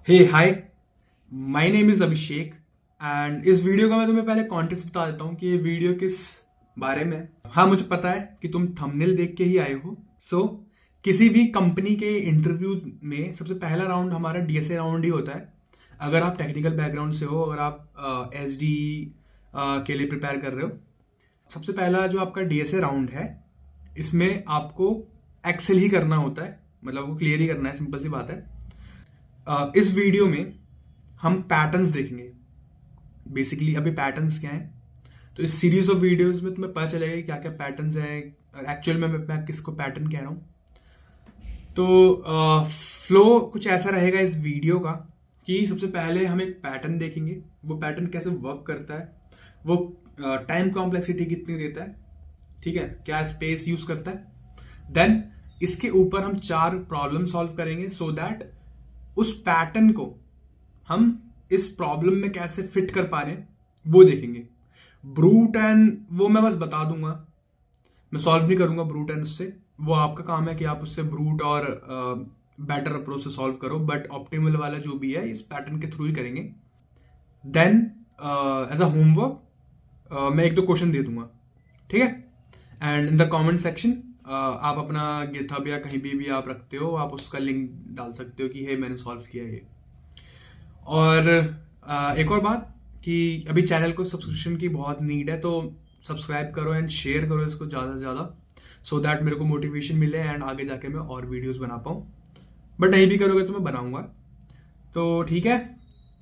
Hey hi, my name is Abhishek and इस video का मैं तुम्हें पहले कॉन्टेक्स्ट बता देता हूँ कि ये वीडियो किस बारे में है। हाँ, मुझे पता है कि तुम थंबनेल देख के ही आए हो। सो किसी भी कंपनी के इंटरव्यू में सबसे पहला राउंड हमारा डीएसए राउंड ही होता है। अगर आप टेक्निकल बैकग्राउंड से हो, अगर आप एसडी के लिए प्रिपेयर कर रहे हो, सबसे पहला जो आपका डीएसए राउंड है, इसमें आपको एक्सेल ही करना होता है। मतलब आपको क्लियर ही करना है, सिंपल सी बात है। इस वीडियो में हम पैटर्न्स देखेंगे। बेसिकली अभी पैटर्न्स क्या हैं, तो इस सीरीज ऑफ वीडियोस में तुम्हें पता चलेगा कि क्या क्या पैटर्न्स हैं। एक्चुअल में मैं किसको पैटर्न कह रहा हूँ। तो फ्लो कुछ ऐसा रहेगा इस वीडियो का कि सबसे पहले हम एक पैटर्न देखेंगे, वो पैटर्न कैसे वर्क करता है, वो टाइम कॉम्प्लेक्सिटी कितनी देता है, ठीक है, क्या स्पेस यूज करता है। देन इसके ऊपर हम 4 प्रॉब्लम सॉल्व करेंगे सो दैट उस पैटर्न को हम इस प्रॉब्लम में कैसे फिट कर पा रहे हैं वो देखेंगे। ब्रूट एंड वो मैं बस बता दूंगा, मैं सॉल्व नहीं करूंगा ब्रूट एंड उससे। वो आपका काम है कि आप उससे ब्रूट और बेटर अप्रोच से सॉल्व करो, बट ऑप्टिमल वाला जो भी है इस पैटर्न के थ्रू ही करेंगे। देन एज अ होमवर्क मैं एक दो क्वेश्चन दे दूंगा, ठीक है। And in the comment section आप अपना गिथहब या कहीं भी आप रखते हो, आप उसका लिंक डाल सकते हो कि हे मैंने सॉल्व किया है ये। और एक और बात कि अभी चैनल को सब्सक्रिप्शन की बहुत नीड है, तो सब्सक्राइब करो एंड शेयर करो इसको ज़्यादा से ज़्यादा, सो दैट मेरे को मोटिवेशन मिले एंड आगे जाके मैं और वीडियोस बना पाऊँ। बट नहीं भी करोगे तो मैं बनाऊंगा। तो ठीक है,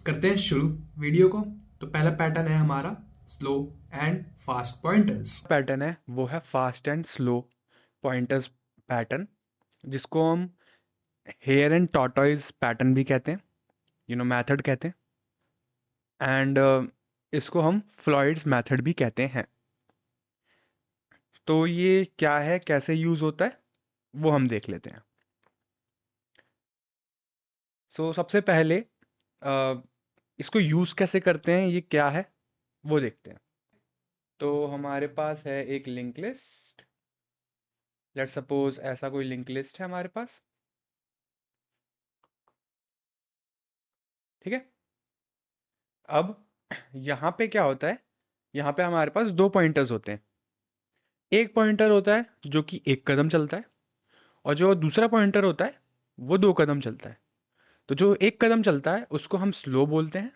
करते हैं शुरू वीडियो को। तो पहला पैटर्न है हमारा slow and fast pointers. Pattern है वो है fast and slow pointers pattern, जिसको हम हेयर एंड टॉर्टॉइज पैटर्न भी कहते हैं, मेथड कहते हैं। एंड इसको हम फ्लॉयड्स मेथड भी कहते हैं। तो ये क्या है, कैसे यूज होता है, वो हम देख लेते हैं। सबसे पहले अ, इसको यूज कैसे करते हैं, ये क्या है, वो देखते हैं। तो हमारे पास है एक लिंक लिस्ट। लेट्स सपोज ऐसा कोई लिंक लिस्ट है हमारे पास, ठीक है। अब यहाँ पे क्या होता है, यहाँ पे हमारे पास दो पॉइंटर्स होते हैं। एक पॉइंटर होता है जो कि एक कदम चलता है, और जो दूसरा पॉइंटर होता है वो दो कदम चलता है। तो जो एक कदम चलता है उसको हम स्लो बोलते हैं,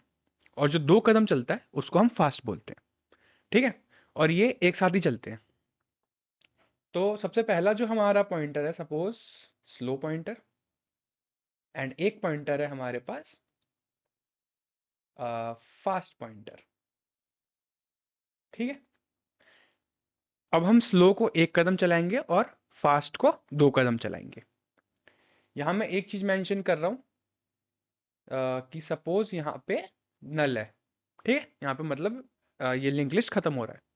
और जो दो कदम चलता है उसको हम फास्ट बोलते हैं, ठीक है। और ये एक साथ ही चलते हैं। तो सबसे पहला जो हमारा पॉइंटर है, सपोज स्लो पॉइंटर, एंड एक पॉइंटर है हमारे पास फास्ट पॉइंटर, ठीक है। अब हम स्लो को एक कदम चलाएंगे और फास्ट को दो कदम चलाएंगे। यहां मैं एक चीज मेंशन कर रहा हूं, कि सपोज यहाँ पे नल है, ठीक है। यहाँ पे मतलब ये लिंक लिस्ट खत्म हो रहा है।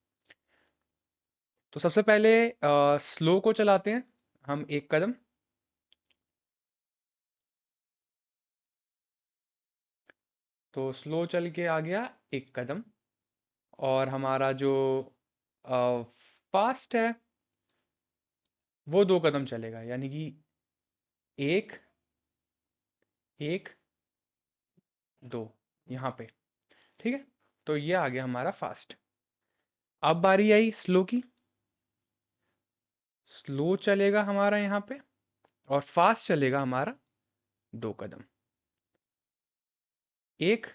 तो सबसे पहले स्लो को चलाते हैं हम एक कदम। तो स्लो चल के आ गया एक कदम, और हमारा जो फास्ट है वो दो कदम चलेगा, यानी कि एक एक दो, यहाँ पे, ठीक है। तो ये आ गया हमारा फास्ट। अब बारी आई स्लो की। स्लो चलेगा हमारा यहाँ पे, और फास्ट चलेगा हमारा दो कदम, एक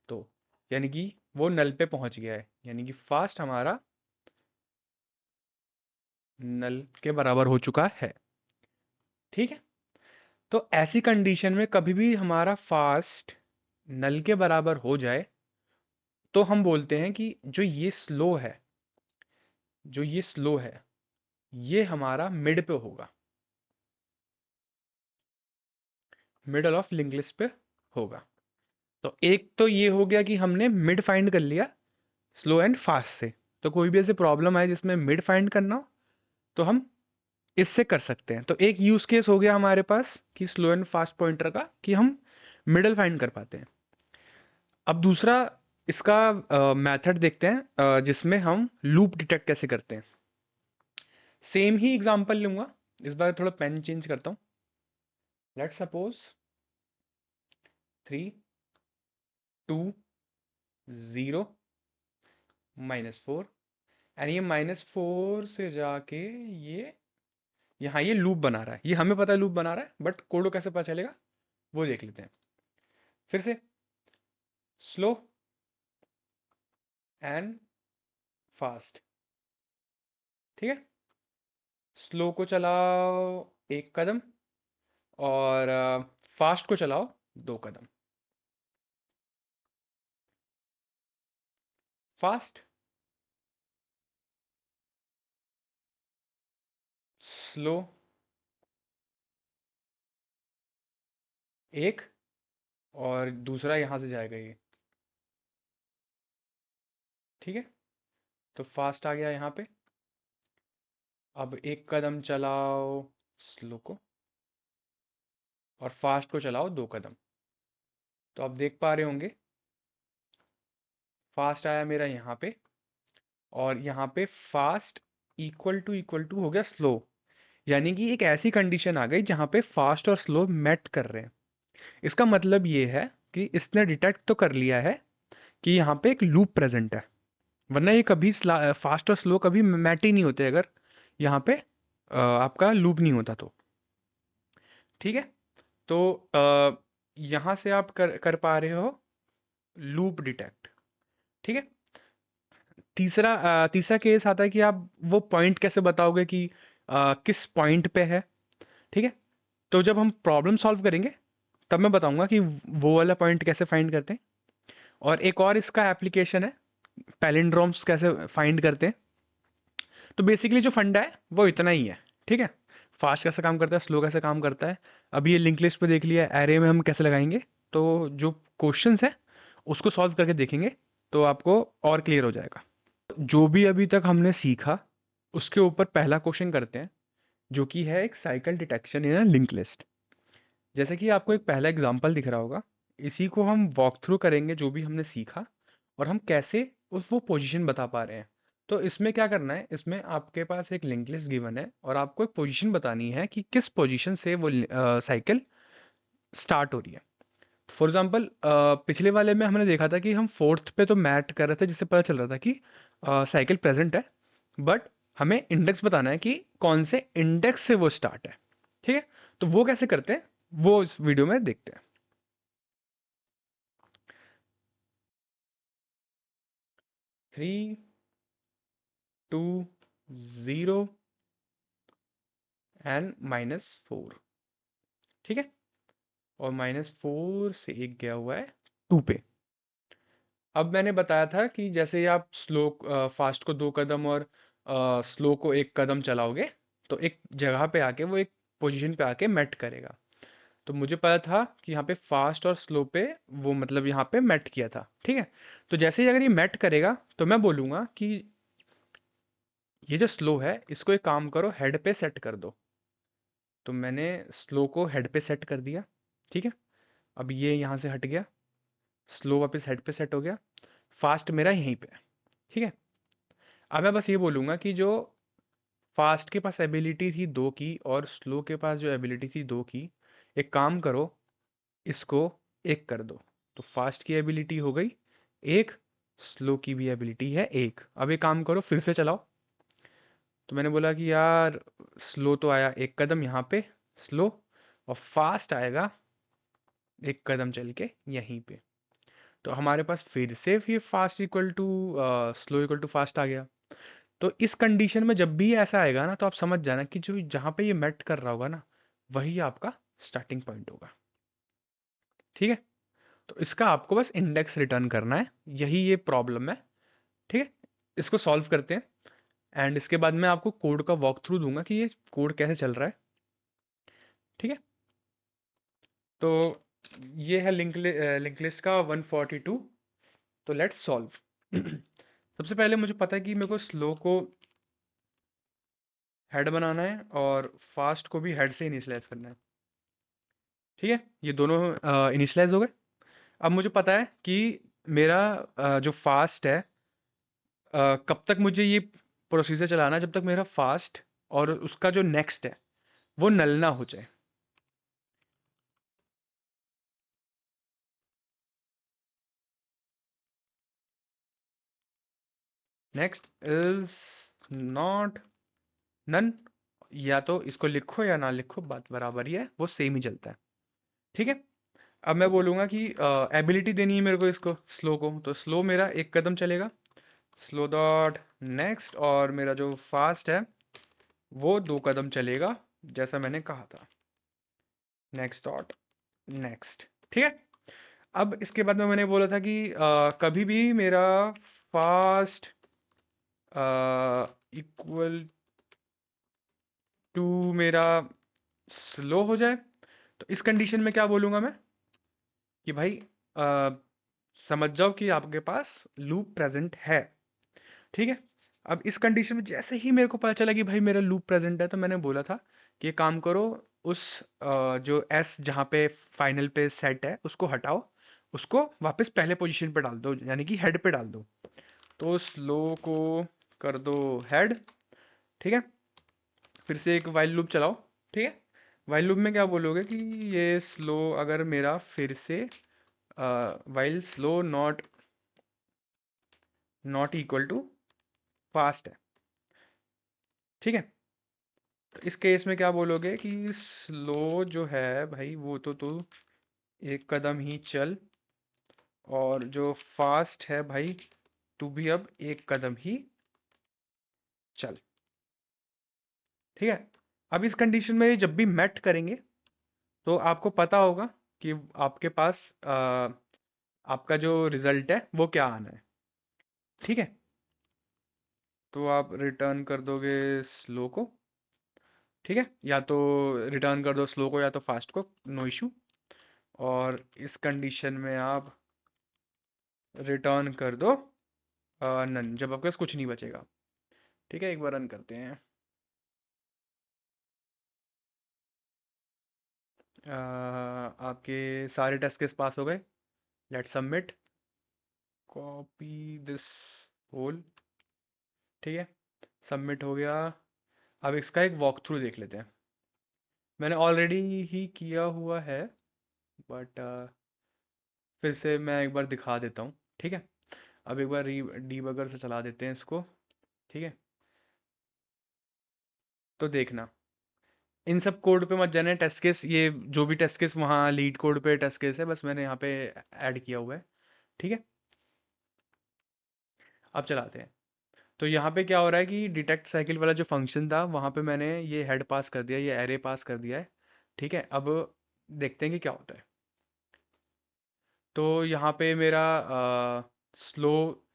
दो, यानी कि वो नल पे पहुंच गया है, यानी कि फास्ट हमारा नल के बराबर हो चुका है, ठीक है। तो ऐसी कंडीशन में कभी भी हमारा फास्ट नल के बराबर हो जाए तो हम बोलते हैं कि जो ये स्लो है ये हमारा मिड पे होगा, मिडल ऑफ लिंक लिस्ट पे होगा। तो एक तो ये हो गया कि हमने मिड फाइंड कर लिया स्लो एंड फास्ट से। तो कोई भी ऐसे प्रॉब्लम आए जिसमें मिड फाइंड करना हो तो हम इससे कर सकते हैं। तो एक यूज केस हो गया हमारे पास कि स्लो एंड फास्ट पॉइंटर का, कि हम मिडल फाइंड कर पाते हैं। अब दूसरा इसका मेथड देखते हैं, जिसमें हम लूप डिटेक्ट कैसे करते हैं। सेम ही एग्जांपल लूंगा, इस बार थोड़ा पेन चेंज करता हूँ। लेट्स सपोज 3 2 0 -4 एंड ये -4 से जाके ये यहाँ ये लूप बना रहा है। ये हमें पता है लूप बना रहा है, बट कोड को कैसे पता चलेगा वो देख लेते हैं। फिर से स्लो एंड फास्ट, ठीक है। स्लो को चलाओ 1 कदम और फास्ट को चलाओ 2 कदम। फास्ट, स्लो 1 और दूसरा यहाँ से जाएगा ये, ठीक है। तो फास्ट आ गया यहाँ पे। अब 1 कदम चलाओ स्लो को और फास्ट को चलाओ 2 कदम। तो आप देख पा रहे होंगे फास्ट आया मेरा यहाँ पे और यहाँ पे फास्ट इक्वल टू हो गया स्लो। यानी कि एक ऐसी कंडीशन आ गई जहाँ पे फास्ट और स्लो मैट कर रहे हैं। इसका मतलब ये है कि इसने डिटेक्ट तो कर लिया है कि यहाँ पे एक लूप प्रेजेंट है, वरना ये कभी फास्ट और स्लो कभी मैट ही नहीं होते अगर यहाँ पे आपका लूप नहीं होता तो, ठीक है। तो यहाँ से आप कर पा रहे हो लूप डिटेक्ट, ठीक है। तीसरा केस आता है कि आप वो पॉइंट कैसे बताओगे कि किस पॉइंट पे है, ठीक है। तो जब हम प्रॉब्लम सॉल्व करेंगे तब मैं बताऊंगा कि वो वाला पॉइंट कैसे फाइंड करते हैं। और एक और इसका एप्लीकेशन है पैलिंड्रोम्स कैसे फाइंड करते हैं। तो बेसिकली जो फंडा है वो इतना ही है, ठीक है। फास्ट कैसे काम करता है, स्लो कैसे काम करता है, अभी ये लिंक लिस्ट पे देख लिया। एरे में हम कैसे लगाएंगे, तो जो क्वेश्चंस है उसको सॉल्व करके देखेंगे तो आपको और क्लियर हो जाएगा। जो भी अभी तक हमने सीखा उसके ऊपर पहला क्वेश्चन करते हैं, जो कि है एक cycle detection in a link list. जैसे कि आपको एक पहला एग्जांपल दिख रहा होगा, इसी को हम वॉक थ्रू करेंगे जो भी हमने सीखा और हम कैसे उस वो पोजीशन बता पा रहे हैं। तो इसमें क्या करना है, इसमें आपके पास एक लिंक लिस्ट गिवन है और आपको एक पोजीशन बतानी है कि किस पोजीशन से वो साइकिल स्टार्ट हो रही है। फॉर एग्जाम्पल पिछले वाले में हमने देखा था कि हम फोर्थ पे तो मैट कर रहे थे, जिससे पता चल रहा था कि साइकिल प्रेजेंट है, बट हमें इंडेक्स बताना है कि कौन से इंडेक्स से वो स्टार्ट है, ठीक है। तो वो कैसे करते हैं वो इस वीडियो में देखते हैं। 3 2 0 एंड -4, ठीक है। और -4 से एक गया हुआ है 2 पे। अब मैंने बताया था कि जैसे ही आप फास्ट को 2 कदम और स्लो को 1 कदम चलाओगे तो एक जगह पे आके वो एक पोजीशन पे आके मैट करेगा। तो मुझे पता था कि यहाँ पे फास्ट और स्लो पे वो मतलब यहाँ पे मैट किया था, ठीक है। तो जैसे ही अगर ये मैट करेगा तो मैं बोलूँगा कि ये जो स्लो है इसको एक काम करो, हेड पे सेट कर दो। तो मैंने स्लो को हेड पे सेट कर दिया, ठीक है। अब ये यहाँ से हट गया, स्लो वापस हेड पे सेट हो गया, फास्ट मेरा यहीं पे है, ठीक है। अब मैं बस ये बोलूँगा कि जो फास्ट के पास एबिलिटी थी 2 की और स्लो के पास जो एबिलिटी थी 2 की, एक काम करो इसको 1 कर दो। तो फास्ट की एबिलिटी हो गई 1, स्लो की भी एबिलिटी है 1। अब एक काम करो फिर से चलाओ। तो मैंने बोला कि यार स्लो तो आया 1 कदम यहाँ पे स्लो, और फास्ट आएगा 1 कदम चल के यहीं पे। तो हमारे पास फिर से फिर fast equal to slow equal to fast आ गया। तो इस कंडीशन में जब भी ऐसा आएगा ना तो आप समझ जाना कि जो जहाँ पे ये मेट कर रहा होगा ना वही आपका स्टार्टिंग पॉइंट होगा, ठीक है। तो इसका आपको बस इंडेक्स रिटर्न करना है, यही ये प्रॉब्लम है, ठीक है। इसको सॉल्व करते हैं एंड इसके बाद मैं आपको कोड का वॉक थ्रू दूंगा कि ये कोड कैसे चल रहा है, ठीक है। तो ये है लिंक लिस्ट का 142। तो लेट्स सॉल्व। सबसे पहले मुझे पता है कि मेरे को स्लो को हेड बनाना है और फास्ट को भी हेड से इनिशियलाइज करना है, ठीक है। ये दोनों इनिशियलाइज हो गए। अब मुझे पता है कि मेरा जो फास्ट है कब तक मुझे ये प्रोसीजर चलाना है, जब तक मेरा फास्ट और उसका जो नेक्स्ट है वो नल ना हो जाए। नेक्स्ट इज नॉट नन, या तो इसको लिखो या ना लिखो, बात बराबर ही है, वो सेम ही चलता है। ठीक है, अब मैं बोलूँगा कि एबिलिटी देनी है मेरे को इसको स्लो को, तो स्लो मेरा एक कदम चलेगा, स्लो डॉट नेक्स्ट, और मेरा जो फास्ट है वो 2 कदम चलेगा, जैसा मैंने कहा था, नेक्स्ट डॉट नेक्स्ट। ठीक है, अब इसके बाद में मैंने बोला था कि कभी भी मेरा फास्ट इक्वल टू मेरा स्लो हो जाए, तो इस कंडीशन में क्या बोलूँगा मैं कि भाई अ, समझ जाओ कि आपके पास लूप प्रेजेंट है। ठीक है, अब इस कंडीशन में जैसे ही मेरे को पता चला कि भाई मेरा लूप प्रेजेंट है, तो मैंने बोला था कि एक काम करो, उस जो एस जहाँ पे फाइनल पे सेट है उसको हटाओ, उसको वापस पहले पोजीशन पे डाल दो, यानी कि हेड पे डाल दो। तो स्लो को कर दो हेड। ठीक है, फिर से एक वाइल लूप चलाओ। ठीक है, वाइल लूप में क्या बोलोगे कि ये स्लो अगर मेरा फिर से while slow not not equal to fast है। ठीक है, तो इस केस में क्या बोलोगे कि स्लो जो है भाई वो तो तू एक कदम ही चल, और जो फास्ट है भाई तू भी अब एक कदम ही चल। ठीक है, अब इस कंडीशन में जब भी मेट करेंगे तो आपको पता होगा कि आपके पास आपका जो रिजल्ट है वो क्या आना है। ठीक है, तो आप रिटर्न कर दोगे स्लो को। ठीक है, या तो रिटर्न कर दो स्लो को या तो फास्ट को, नो इशू। और इस कंडीशन में आप रिटर्न कर दो नन, जब आपके पास कुछ नहीं बचेगा। ठीक है, एक बार रन करते हैं। आपके सारे टेस्ट केस पास हो गए, let submit, copy this whole. ठीक है, सबमिट हो गया। अब इसका एक वॉक थ्रू देख लेते हैं, मैंने ऑलरेडी ही किया हुआ है, बट फिर से मैं एक बार दिखा देता हूँ। ठीक है, अब एक बार डीबगर से चला देते हैं इसको। ठीक है, तो देखना, इन सब कोड पे मत जाना, टेस्ट केस ये जो भी टेस्ट केस वहाँ लीड कोड पे टेस्ट केस है, बस मैंने यहाँ पे ऐड किया हुआ है। ठीक है, अब चलाते हैं। तो यहाँ पे क्या हो रहा है कि डिटेक्ट साइकिल वाला जो फंक्शन था वहाँ पे मैंने ये हेड पास कर दिया, ये एरे पास कर दिया है। ठीक है, अब देखते हैं कि क्या होता है। तो यहाँ पे मेरा स्लो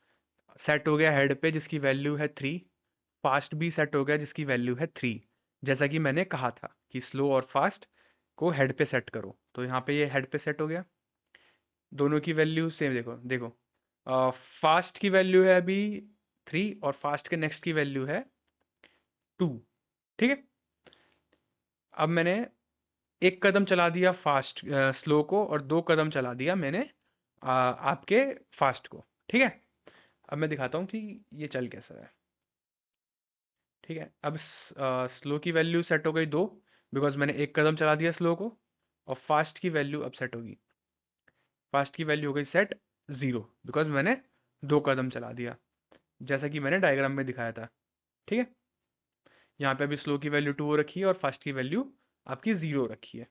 सेट हो गया हेड पे जिसकी वैल्यू है 3, फास्ट भी सेट हो गया जिसकी वैल्यू है 3, जैसा कि मैंने कहा था कि स्लो और फास्ट को हेड पे सेट करो, तो यहाँ पे ये हेड पे सेट हो गया। दोनों की वैल्यू सेम, देखो देखो, फास्ट की वैल्यू है अभी 3 और फास्ट के नेक्स्ट की वैल्यू है 2। ठीक है, अब मैंने एक कदम चला दिया फास्ट स्लो को, और 2 कदम चला दिया मैंने आपके फास्ट को। ठीक है, अब मैं दिखाता हूँ कि ये चल कैसा है। ठीक है, अब स्लो की वैल्यू सेट हो गई 2, बिकॉज मैंने एक कदम चला दिया स्लो को, और फास्ट की वैल्यू अब सेट होगी, फास्ट की वैल्यू हो गई सेट 0, बिकॉज मैंने 2 कदम चला दिया, जैसा कि मैंने डायग्राम में दिखाया था। ठीक है, यहाँ पे अभी स्लो की वैल्यू 2 रखी है और फास्ट की वैल्यू आपकी 0 रखी है।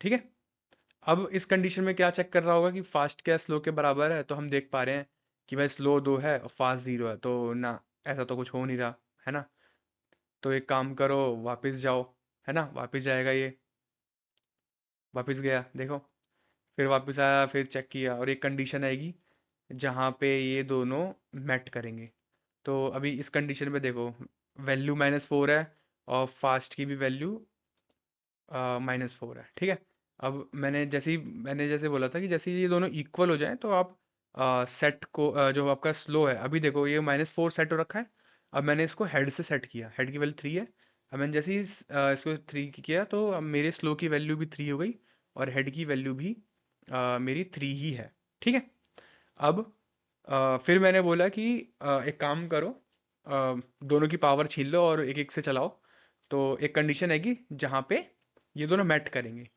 ठीक है, अब इस कंडीशन में क्या चेक कर रहा होगा कि फास्ट क्या स्लो के बराबर है, तो हम देख पा रहे हैं कि भाई स्लो 2 है और फास्ट 0 है, तो ना, ऐसा तो कुछ हो नहीं रहा है ना। तो एक काम करो, वापस जाओ, है ना, वापस जाएगा ये, वापस गया देखो, फिर वापस आया, फिर चेक किया, और एक कंडीशन आएगी जहाँ पे ये दोनों मैट करेंगे। तो अभी इस कंडीशन में देखो, वैल्यू -4 है और फास्ट की भी वैल्यू -4 है। ठीक है, अब मैंने जैसे बोला था कि जैसे ही ये दोनों इक्वल हो जाएं तो आप सेट को जो आपका स्लो है, अभी देखो ये -4 सेट हो रखा है, अब मैंने इसको हेड से सेट किया, हेड की वैल्यू 3 है। अब मैंने जैसे ही इसको 3 किया तो अब मेरे स्लो की वैल्यू भी 3 हो गई, और हेड की वैल्यू भी मेरी 3 ही है। ठीक है, अब फिर मैंने बोला कि एक काम करो, दोनों की पावर छीन लो और एक एक से चलाओ। तो एक कंडीशन है कि जहाँ पे ये दोनों मैट करेंगे,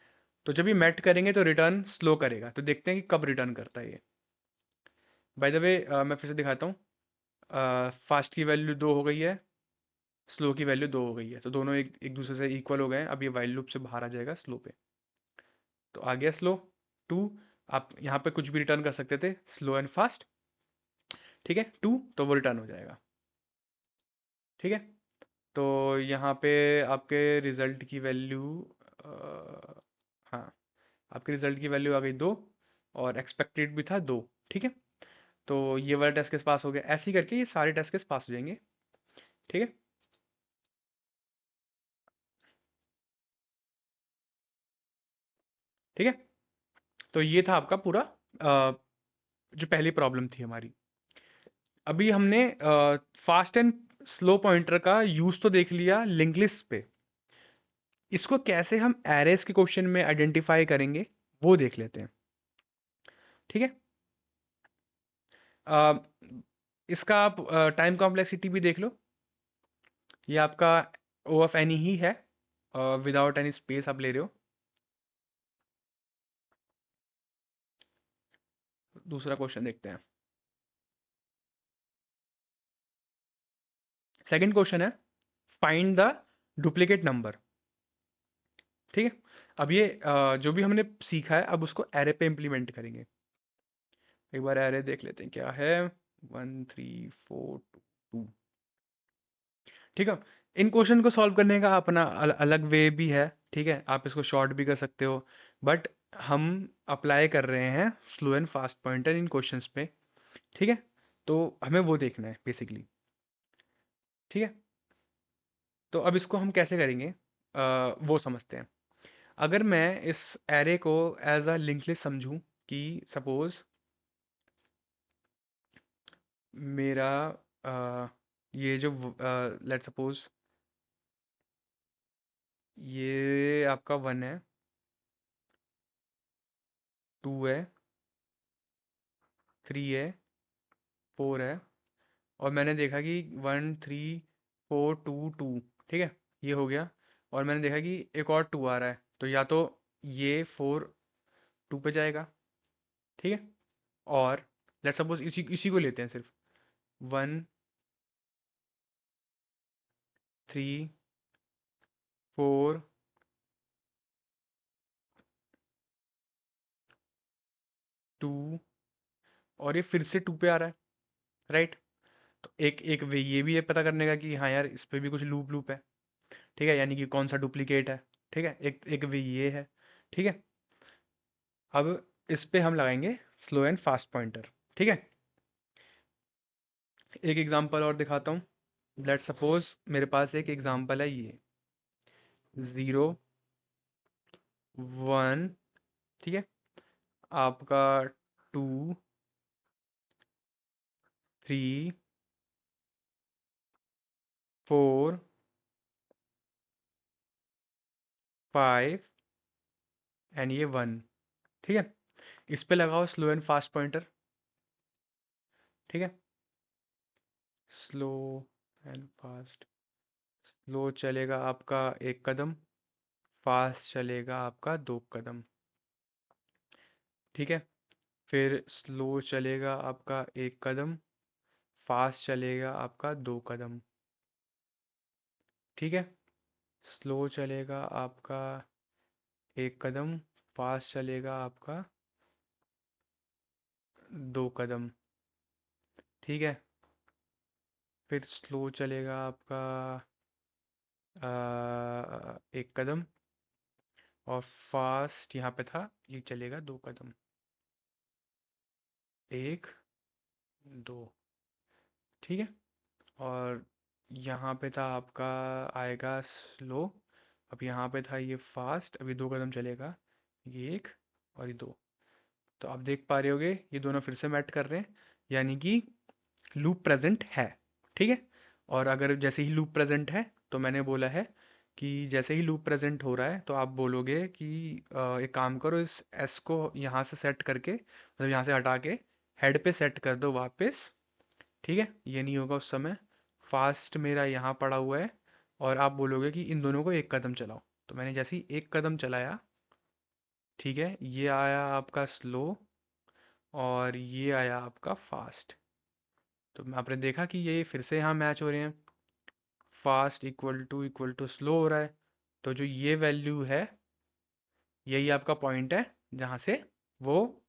तो जब ये मैट करेंगे तो रिटर्न स्लो करेगा, तो देखते हैं कि कब रिटर्न करता है ये। बाय द वे मैं फिर से दिखाता हूँ। फास्ट की वैल्यू 2 हो गई है, स्लो की वैल्यू 2 हो गई है, तो दोनों एक एक दूसरे से इक्वल हो गए हैं। अब ये वाइल लूप से बाहर आ जाएगा स्लो पे। तो आ गया स्लो 2। आप यहाँ पे कुछ भी रिटर्न कर सकते थे, स्लो एंड फास्ट। ठीक है, 2 तो वो रिटर्न हो जाएगा। ठीक है, तो यहाँ पे आपके रिजल्ट की वैल्यू, हाँ, आपके रिजल्ट की वैल्यू आ गई 2, और एक्सपेक्टेड भी था 2। ठीक है, तो ये वाला टेस्ट केस पास हो गया। ऐसे ही करके ये सारे टेस्ट केस पास हो जाएंगे। ठीक है, ठीक है, तो ये था आपका पूरा जो पहली प्रॉब्लम थी हमारी। अभी हमने फास्ट एंड स्लो पॉइंटर का यूज तो देख लिया लिंक लिस्ट पे। इसको कैसे हम एरेस के क्वेश्चन में आइडेंटिफाई करेंगे वो देख लेते हैं। ठीक है, अ, इसका आप टाइम कॉम्प्लेक्सिटी भी देख लो। ये आपका ओ ऑफ एनी ही है, विदाउट एनी स्पेस आप ले रहे हो। दूसरा क्वेश्चन देखते हैं। सेकंड क्वेश्चन है, फाइंड द डुप्लीकेट नंबर। ठीक है, अब ये जो भी हमने सीखा है, अब उसको एरे पे इम्प्लीमेंट करेंगे। एक बार एरे देख लेते हैं क्या है। 1 3 4 2 2। ठीक है, इन क्वेश्चन को सॉल्व करने का अपना अलग वे भी है। ठीक है, आप इसको शॉर्ट भी कर सकते हो, बट हम अप्लाई कर रहे हैं slow and fast pointer in questions पे। ठीक है, तो हमें वो देखना है बेसिकली। ठीक है, तो अब इसको हम कैसे करेंगे, वो समझते हैं। अगर मैं इस एरे को एज अ लिंक लिस्ट समझूं, कि सपोज मेरा ये जो लेट सपोज ये आपका 1 है, 2 है, 3 है, 4 है, और मैंने देखा कि 1 3 4 2 2। ठीक है, ये हो गया। और मैंने देखा कि एक और 2 आ रहा है, तो या तो ये 4 2 पे जाएगा। ठीक है, और लेट सपोज इसी इसी को लेते हैं सिर्फ। 1 3 4 2, और ये फिर से 2 पे आ रहा है, राइट। तो एक एक वे ये भी है पता करने का कि हाँ यार, इस पे भी कुछ लूप लूप है। ठीक है, यानी कि कौन सा डुप्लीकेट है। ठीक है, एक एक वे ये है। ठीक है, अब इस पे हम लगाएंगे स्लो एंड फास्ट पॉइंटर। ठीक है, एक एग्जांपल और दिखाता हूँ। लेट सपोज मेरे पास एक एग्जांपल है, ये 0 1। ठीक है, आपका 2 3 4 5 एंड ये 1। ठीक है, इस पे लगाओ स्लो एंड फास्ट पॉइंटर। ठीक है, स्लो एंड फास्ट। स्लो चलेगा आपका 1 कदम, फास्ट चलेगा आपका 2 कदम। ठीक है, फिर स्लो चलेगा आपका 1 कदम, फास्ट चलेगा आपका 2 कदम। ठीक है, स्लो चलेगा आपका 1 कदम, फास्ट चलेगा आपका 2 कदम। ठीक है, फिर स्लो चलेगा आपका 1 कदम, और फास्ट यहाँ पे था, ये चलेगा 2 कदम। 1 2। ठीक है, और यहाँ पे था आपका आएगा स्लो। अब यहाँ पे था ये फास्ट, अभी 2 कदम चलेगा, ये 1 और ये 2। तो आप देख पा रहे होगे ये दोनों फिर से मैट कर रहे हैं, यानी कि लूप प्रेजेंट है। ठीक है, और अगर जैसे ही लूप प्रेजेंट है, तो मैंने बोला है कि जैसे ही लूप प्रेजेंट हो रहा है, तो आप बोलोगे कि एक काम करो, इस एस को यहाँ से सेट करके, मतलब यहाँ से हटा के हेड पे सेट कर दो वापस। ठीक है, ये नहीं होगा उस समय। फास्ट मेरा यहाँ पड़ा हुआ है, और आप बोलोगे कि इन दोनों को 1 कदम चलाओ। तो मैंने जैसे ही 1 कदम चलाया, ठीक है, ये आया आपका स्लो, और ये आया आपका फास्ट। तो आपने देखा कि ये फिर से यहाँ मैच हो रहे हैं, फास्ट इक्वल टू स्लो हो रहा है। तो जो ये वैल्यू है यही आपका पॉइंट है जहाँ से वो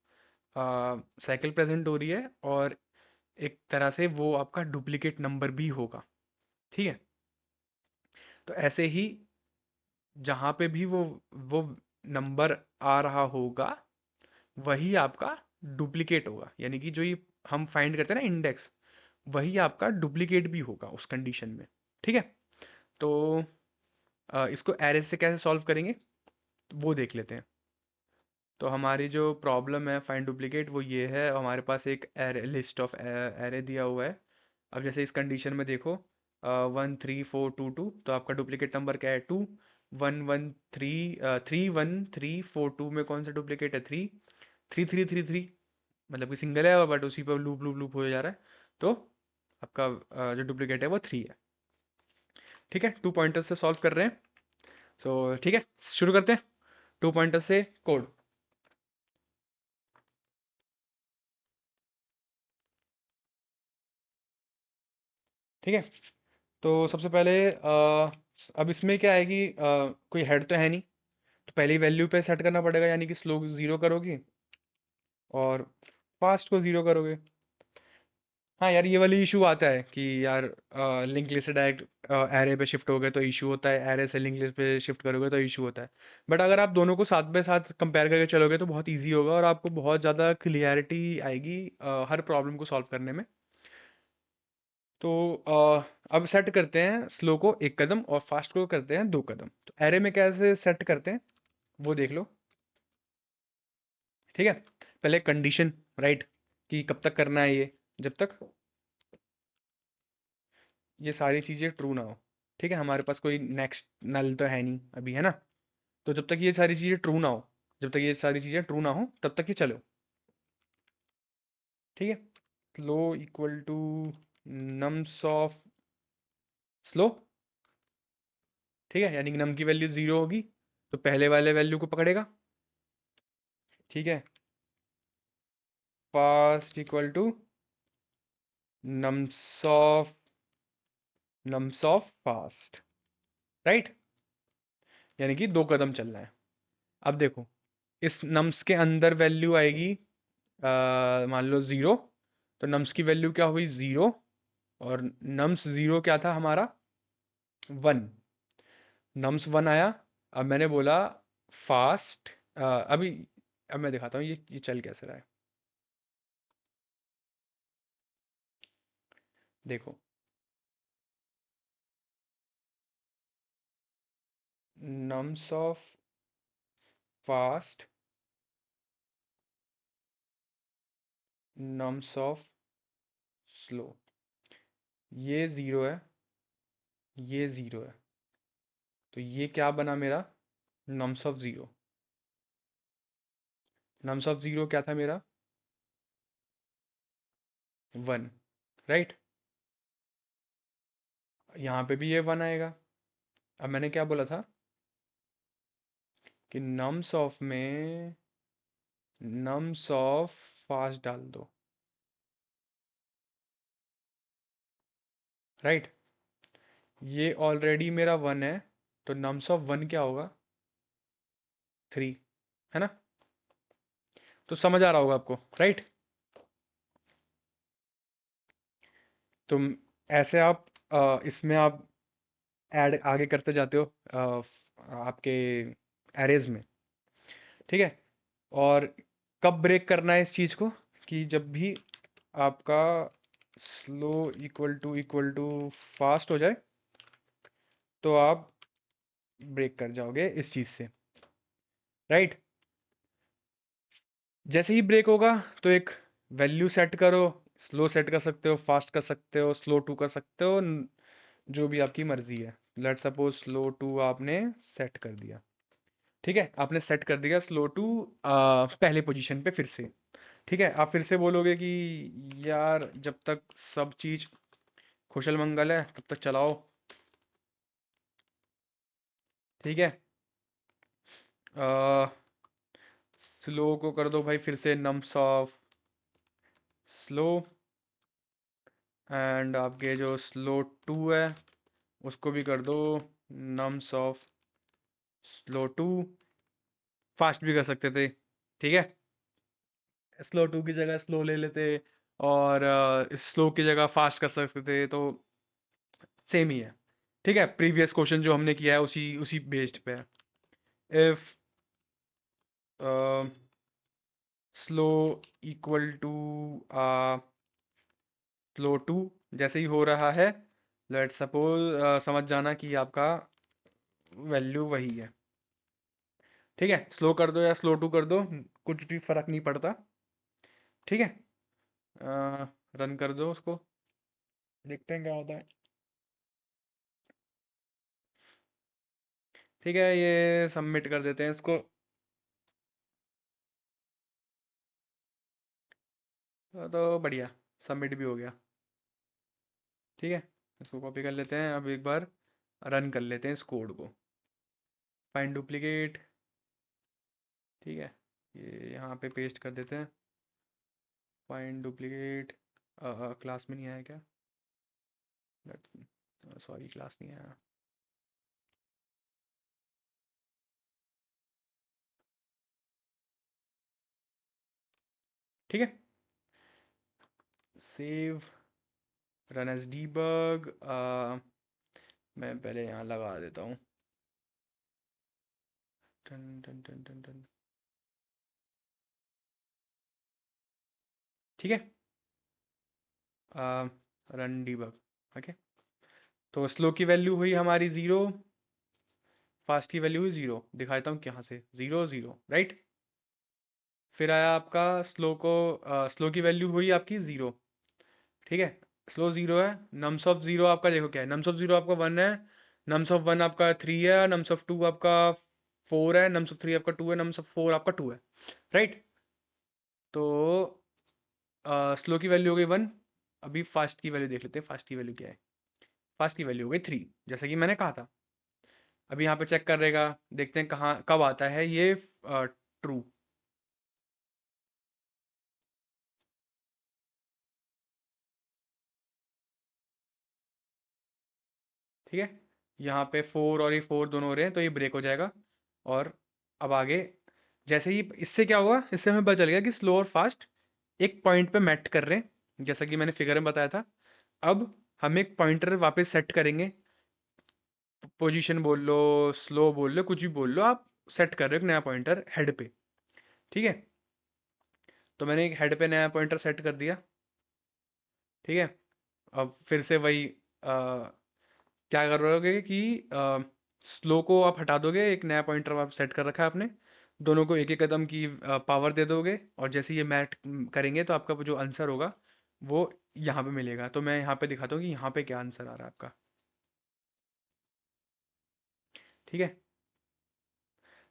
साइकिल प्रेजेंट हो रही है, और एक तरह से वो आपका डुप्लीकेट नंबर भी होगा। ठीक है, तो ऐसे ही जहाँ पे भी वो नंबर आ रहा होगा वही आपका डुप्लीकेट होगा, यानी कि जो ये हम फाइंड करते हैं ना इंडेक्स, वही आपका डुप्लीकेट भी होगा उस कंडीशन में। ठीक है, तो इसको एरे से कैसे सॉल्व करेंगे वो देख लेते हैं। तो हमारी जो प्रॉब्लम है फाइंड डुप्लीकेट वो ये है, हमारे पास एक एरे लिस्ट ऑफ एरे दिया हुआ है। अब जैसे इस कंडीशन में देखो 1 3 4 2 2, तो आपका डुप्लीकेट नंबर क्या है 2। 1 1 3 3 1 3 4 2 में कौन सा डुप्लीकेट है 3 3 3 3 3, मतलब कि सिंगल है बट उसी पर लूप लूप लूप हो जा रहा है। तो आपका जो डुप्लीकेट है वो 3 है। ठीक है, 2 पॉइंटर्स से सॉल्व कर रहे हैं। तो ठीक है, शुरू करते हैं 2 पॉइंटर्स से कोड। ठीक है, तो सबसे पहले अब इसमें क्या है कि कोई हेड तो है नहीं, तो पहली वैल्यू पे सेट करना पड़ेगा, यानी कि स्लो ज़ीरो करोगे और फास्ट को ज़ीरो करोगे। हाँ यार, ये वाली इशू आता है कि यार लिंक लिस्ट से डायरेक्ट एरे पे शिफ्ट हो गए तो इशू होता है, एरे से लिंक लिस्ट पे शिफ्ट करोगे तो इशू होता है। बट अगर आप दोनों को साथ बाय साथ कंपेयर करके चलोगे तो बहुत ईजी होगा और आपको बहुत ज़्यादा क्लियरिटी आएगी हर प्रॉब्लम को सॉल्व करने में। तो अब सेट करते हैं स्लो को 1 कदम और फास्ट को करते हैं 2 कदम। तो एरे में कैसे सेट करते हैं वो देख लो। ठीक है, पहले कंडीशन राइट कि कब तक करना है ये, जब तक ये सारी चीज़ें ट्रू ना हो। ठीक है, हमारे पास कोई नेक्स्ट नल तो है नहीं अभी, है ना। तो जब तक ये सारी चीज़ें ट्रू ना हो, जब तक ये सारी चीज़ें ट्रू ना हो तब तक ये चलो। ठीक है, slow equal to nums of slow. ठीक है, यानी कि नम की वैल्यू 0 होगी तो पहले वाले वैल्यू को पकड़ेगा। ठीक है, fast equal to nums of fast, right, यानी कि 2 कदम चलना है। अब देखो इस नम्स के अंदर वैल्यू आएगी मान लो 0, तो नम्स की वैल्यू क्या हुई 0, और नम्स 0 क्या था हमारा 1, नम्स 1 आया। अब मैंने बोला फास्ट, अभी अब मैं दिखाता हूँ ये चल कैसे रहा है। देखो nums of fast, nums of slow, ये 0 है, ये 0 है, तो ये क्या बना मेरा नम्स ऑफ 0। नम्स ऑफ 0 क्या था मेरा 1, राइट। यहाँ पे भी ये 1 आएगा। अब मैंने क्या बोला था कि नम्स ऑफ में नम्स ऑफ फास्ट डाल दो, राइट। ये ऑलरेडी मेरा 1 है, तो नम्स ऑफ 1 क्या होगा 3, है ना। तो समझ आ रहा होगा आपको, राइट। तो ऐसे आप इसमें आप ऐड आगे करते जाते हो आपके एरेज में। ठीक है, और कब ब्रेक करना है इस चीज़ को कि जब भी आपका स्लो इक्वल टू फास्ट हो जाए तो आप ब्रेक कर जाओगे इस चीज़ से, राइट। जैसे ही ब्रेक होगा तो एक वैल्यू सेट करो, स्लो सेट कर सकते हो, फास्ट कर सकते हो, स्लो टू कर सकते हो, जो भी आपकी मर्जी है। लेट सपोज स्लो टू आपने सेट कर दिया। ठीक है, आपने सेट कर दिया स्लो टू पहले पोजीशन पे फिर से। ठीक है, आप फिर से बोलोगे कि यार जब तक सब चीज़ कुशल मंगल है तब तक चलाओ। ठीक है, स्लो को कर दो भाई फिर से नम्स ऑफ स्लो, एंड आपके जो स्लो टू है उसको भी कर दो nums of slow to. Fast भी कर सकते थे, ठीक है, स्लो टू की जगह स्लो ले लेते, और स्लो की जगह फास्ट कर सकते थे, तो सेम ही है। ठीक है, प्रीवियस क्वेश्चन जो हमने किया है उसी उसी बेस्ड पे है। If slow equal to slow to जैसे ही हो रहा है, लेट सपोज समझ जाना कि आपका वैल्यू वही है। ठीक है, स्लो कर दो या स्लो टू कर दो, कुछ भी फर्क नहीं पड़ता। ठीक है, रन कर दो उसको, देखते हैं क्या होता है। ठीक है, ये सबमिट कर देते हैं इसको। तो बढ़िया, सबमिट भी हो गया। ठीक है, इसको कॉपी कर लेते हैं, अब एक बार रन कर लेते हैं इस कोड को। फाइंड डुप्लीकेट, ठीक है, ये यहाँ पे पेस्ट कर देते हैं। फाइंड डुप्लीकेट, क्लास में नहीं आया क्या? सॉरी, क्लास नहीं आया। ठीक है, सेव, रन एज डीबग। मैं पहले यहाँ लगा देता हूँ। टन टन टन टन टन। ठीक है, रन डीबग। ओके, तो स्लो की वैल्यू हुई हमारी 0, फास्ट की वैल्यू हुई 0। दिखाता हूँ यहाँ से, 0 0, राइट। फिर आया आपका स्लो को, स्लो की वैल्यू हुई आपकी 0। ठीक है, स्लो 0 है, नम्स ऑफ 0 आपका देखो क्या है, नम्स ऑफ 0 आपका 1 है, नम्स ऑफ 1 आपका 3 है, नम्स ऑफ 2 आपका 4 है, नम्स ऑफ 3 आपका 2 है, नम्स ऑफ 4 आपका 2 है, राइट। तो स्लो की वैल्यू हो गई 1। अभी फास्ट की वैल्यू देख लेते हैं, फास्ट की वैल्यू क्या है। फास्ट की वैल्यू हो गई 3, जैसा कि मैंने कहा था। अभी यहाँ पे चेक कर रहेगा, देखते हैं कहाँ कब आता है ये ट्रू। ठीक है, यहाँ पे 4 और ये 4 दोनों हो रहे हैं, तो ये ब्रेक हो जाएगा। और अब आगे जैसे ही इससे क्या हुआ, इससे हमें पता चल गया कि स्लो और फास्ट एक पॉइंट पे मैट कर रहे हैं, जैसा कि मैंने फिगर में बताया था। अब हम एक पॉइंटर वापस सेट करेंगे, पोजीशन बोल लो, स्लो बोल लो, कुछ भी बोल लो, आप सेट कर रहे हो एक नया पॉइंटर हेड पे। ठीक है, तो मैंने एक हेड पे नया पॉइंटर सेट कर दिया। ठीक है, अब फिर से वही क्या करोगे कि स्लो को आप हटा दोगे, एक नया पॉइंटर आप सेट कर रखा है आपने, दोनों को एक एक कदम की पावर दे दोगे, और जैसे ये मैट करेंगे तो आपका जो आंसर होगा वो यहाँ पे मिलेगा। तो मैं यहाँ पे दिखाता हूँ कि यहाँ पे क्या आंसर आ रहा है आपका। ठीक है,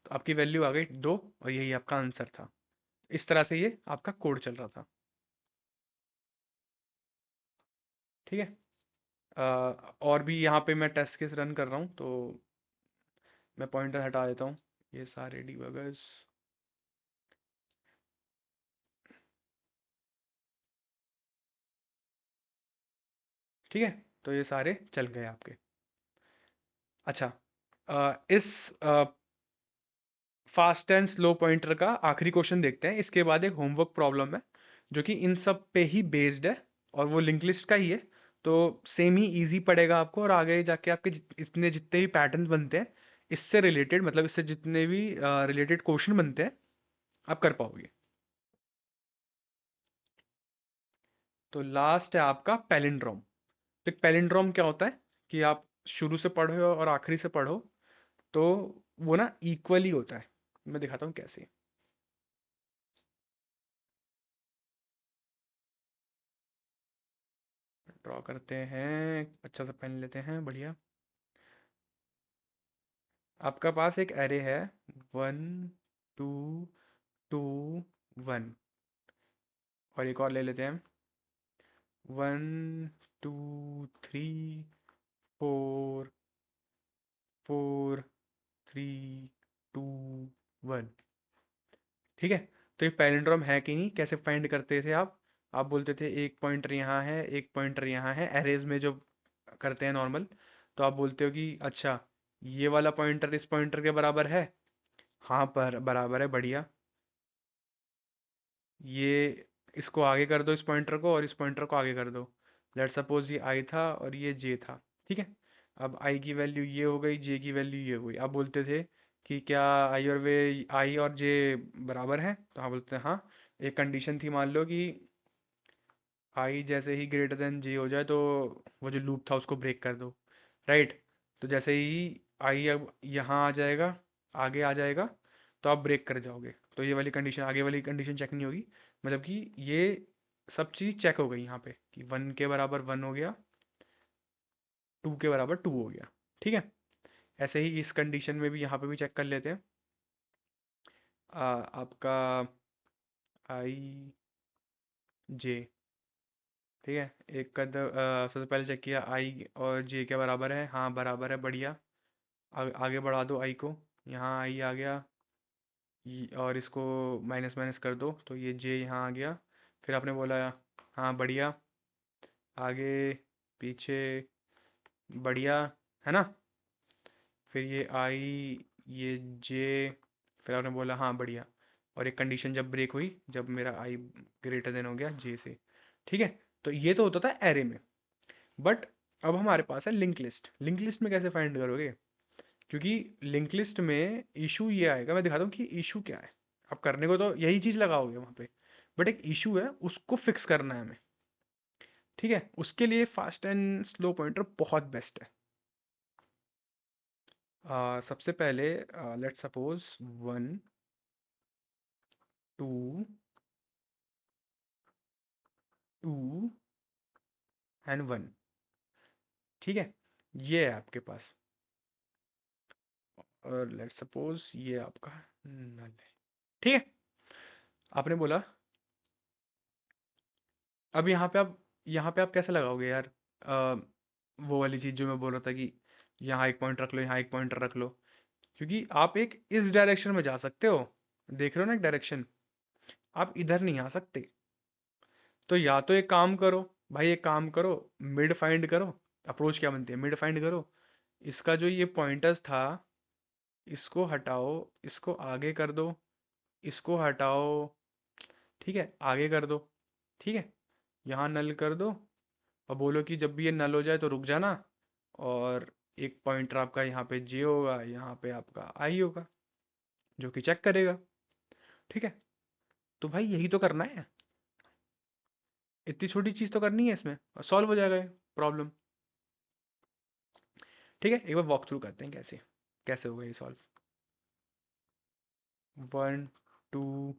तो आपकी वैल्यू आ गई 2, और यही आपका आंसर था। इस तरह से ये आपका कोड चल रहा था। ठीक है, और भी यहाँ पे मैं टेस्ट केस रन कर रहा हूँ, तो मैं पॉइंटर हटा देता हूँ, ये सारे डिबगर्स। ठीक है, तो ये सारे चल गए आपके। अच्छा, इस फास्ट एंड स्लो पॉइंटर का आखिरी क्वेश्चन देखते हैं, इसके बाद एक होमवर्क प्रॉब्लम है जो कि इन सब पे ही बेस्ड है, और वो लिंक लिस्ट का ही है। तो सेम ही इजी पड़ेगा आपको, और आगे जाके आपके इतने जितने भी पैटर्न बनते हैं इससे रिलेटेड, मतलब इससे जितने भी रिलेटेड क्वेश्चन बनते हैं आप कर पाओगे। तो लास्ट है आपका पैलिंड्रोम। तो पैलिंड्रोम क्या होता है कि आप शुरू से पढ़ो और आखिरी से पढ़ो, तो वो ना इक्वली होता है। मैं दिखाता हूँ कैसे। ड्रॉ करते हैं, अच्छा सा पेन लेते हैं, बढ़िया। आपका पास एक एरे है, 1 2 2 1, और एक और ले लेते हैं, 1 2 3 4 4 3 2 1। ठीक है, तो ये पैलिंड्रोम है कि नहीं, कैसे फाइंड करते थे आप? आप बोलते थे एक पॉइंटर यहाँ है, एक पॉइंटर यहाँ है, एरेज में जो करते हैं नॉर्मल। तो आप बोलते हो कि अच्छा, ये वाला पॉइंटर इस पॉइंटर के बराबर है। हाँ, पर बराबर है, बढ़िया। ये इसको आगे कर दो, इस पॉइंटर को, और इस पॉइंटर को आगे कर दो। लेट सपोज ये आई था और ये जे था, ठीक है। अब आई की वैल्यू ये हो गई, जे की वैल्यू ये हो गई। आप बोलते थे कि क्या आई और जे बराबर है, तो हाँ बोलते हैं हाँ। एक कंडीशन थी, मान लो कि आई जैसे ही ग्रेटर देन जे हो जाए तो वो जो लूप था उसको ब्रेक कर दो, राइट। तो जैसे ही आई अब यहाँ आ जाएगा, आगे आ जाएगा, तो आप ब्रेक कर जाओगे। तो ये वाली कंडीशन, आगे वाली कंडीशन चेक नहीं होगी। मतलब कि ये सब चीज़ चेक हो गई यहाँ पे कि 1 के बराबर 1 हो गया, 2 के बराबर 2 हो गया, ठीक है। ऐसे ही इस कंडीशन में भी यहाँ पे भी चेक कर लेते हैं। आपका आई जे, ठीक है। एक कदम सबसे पहले चेक किया आई और जे के बराबर है, हाँ बराबर है, बढ़िया। आगे बढ़ा दो आई को, यहाँ आई आ गया, और इसको माइनस माइनस कर दो तो ये जे यहाँ आ गया। फिर आपने बोला हाँ बढ़िया, आगे पीछे, बढ़िया, है ना। फिर ये आई, ये जे, फिर आपने बोला हाँ बढ़िया। और एक कंडीशन जब ब्रेक हुई, जब मेरा आई ग्रेटर देन हो गया जे से, ठीक है। तो ये तो होता था एरे में। बट अब हमारे पास है लिंक लिस्ट। लिंक लिस्ट में कैसे फाइंड करोगे? क्योंकि लिंक लिस्ट में इशू ये आएगा, मैं दिखाता हूँ कि इशू क्या है। आप करने को तो यही चीज़ लगाओगे वहाँ पे, बट एक इशू है, उसको फिक्स करना है हमें, ठीक है। उसके लिए फास्ट एंड स्लो पॉइंटर बहुत बेस्ट है। सबसे पहले लेट सपोज 1 2 2 एंड 1, ठीक है। ये है आपके पास, और लेट सपोज ये आपका नल है, ठीक है। आपने बोला, अब यहाँ पे आप कैसे लगाओगे यार? अ, वो वाली चीज़ जो मैं बोल रहा था कि यहाँ एक पॉइंट रख लो, यहाँ एक पॉइंटर रख लो। क्योंकि आप एक इस डायरेक्शन में जा सकते हो, देख रहे हो ना एक डायरेक्शन, आप इधर नहीं आ सकते। तो या तो एक काम करो, भाई एक काम करो, मिड फाइंड करो। अप्रोच क्या बनती है, मिड फाइंड करो। इसका जो ये पॉइंटर्स था, इसको हटाओ, इसको आगे कर दो, इसको हटाओ, ठीक है, आगे कर दो, ठीक है। यहाँ नल कर दो, और बोलो कि जब भी ये नल हो जाए तो रुक जाना। और एक पॉइंटर आपका यहाँ पे जे होगा, यहाँ पे आपका आई होगा, जो कि चेक करेगा, ठीक है। तो भाई यही तो करना है, इतनी छोटी चीज़ तो करनी है इसमें, और सॉल्व हो जाएगा प्रॉब्लम, ठीक है। एक बार वॉक थ्रू करते हैं कैसे कैसे होगा ये सॉल्व। 1 2